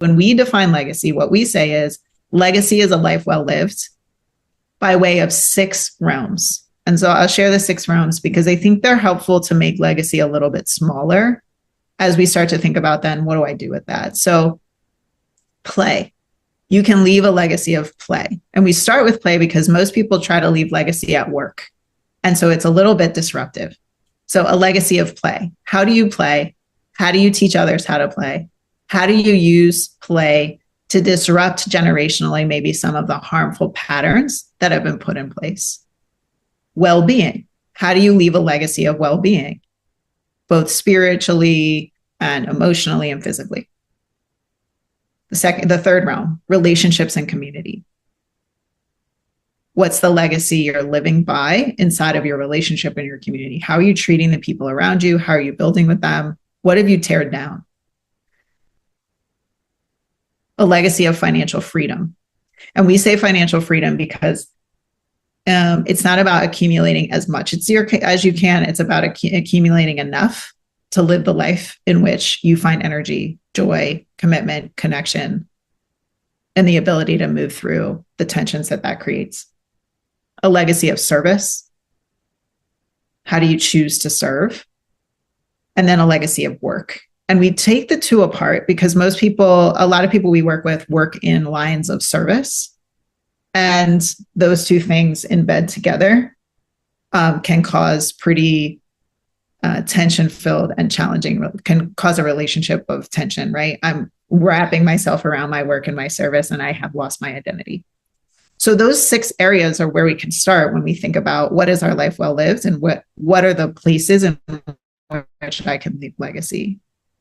when we define legacy, what we say is legacy is a life well lived by way of 6 realms. And so I'll share the 6 realms because I think they're helpful to make legacy a little bit smaller as we start to think about then what do I do with that? So play. You can leave a legacy of play. And we start with play because most people try to leave legacy at work. And so it's a little bit disruptive. So a legacy of play. How do you play? How do you teach others how to play? How do you use play to disrupt generationally maybe some of the harmful patterns that have been put in place? Well-being. How do you leave a legacy of well-being, both spiritually and emotionally and physically? The third realm, relationships and community. What's the legacy you're living by inside of your relationship and your community? How are you treating the people around you? How are you building with them? What have you teared down? A legacy of financial freedom. And we say financial freedom because it's not about accumulating as much as you can. It's about accumulating enough to live the life in which you find energy, joy, commitment, connection, and the ability to move through the tensions that creates. A legacy of service. How do you choose to serve? And then a legacy of work. And we take the two apart because a lot of people we work with work in lines of service. And those two things in bed together can cause pretty tension-filled and challenging, can cause a relationship of tension, right? I'm wrapping myself around my work and my service, and I have lost my identity. So those 6 areas are where we can start when we think about what is our life well lived and what are the places in which I can leave legacy.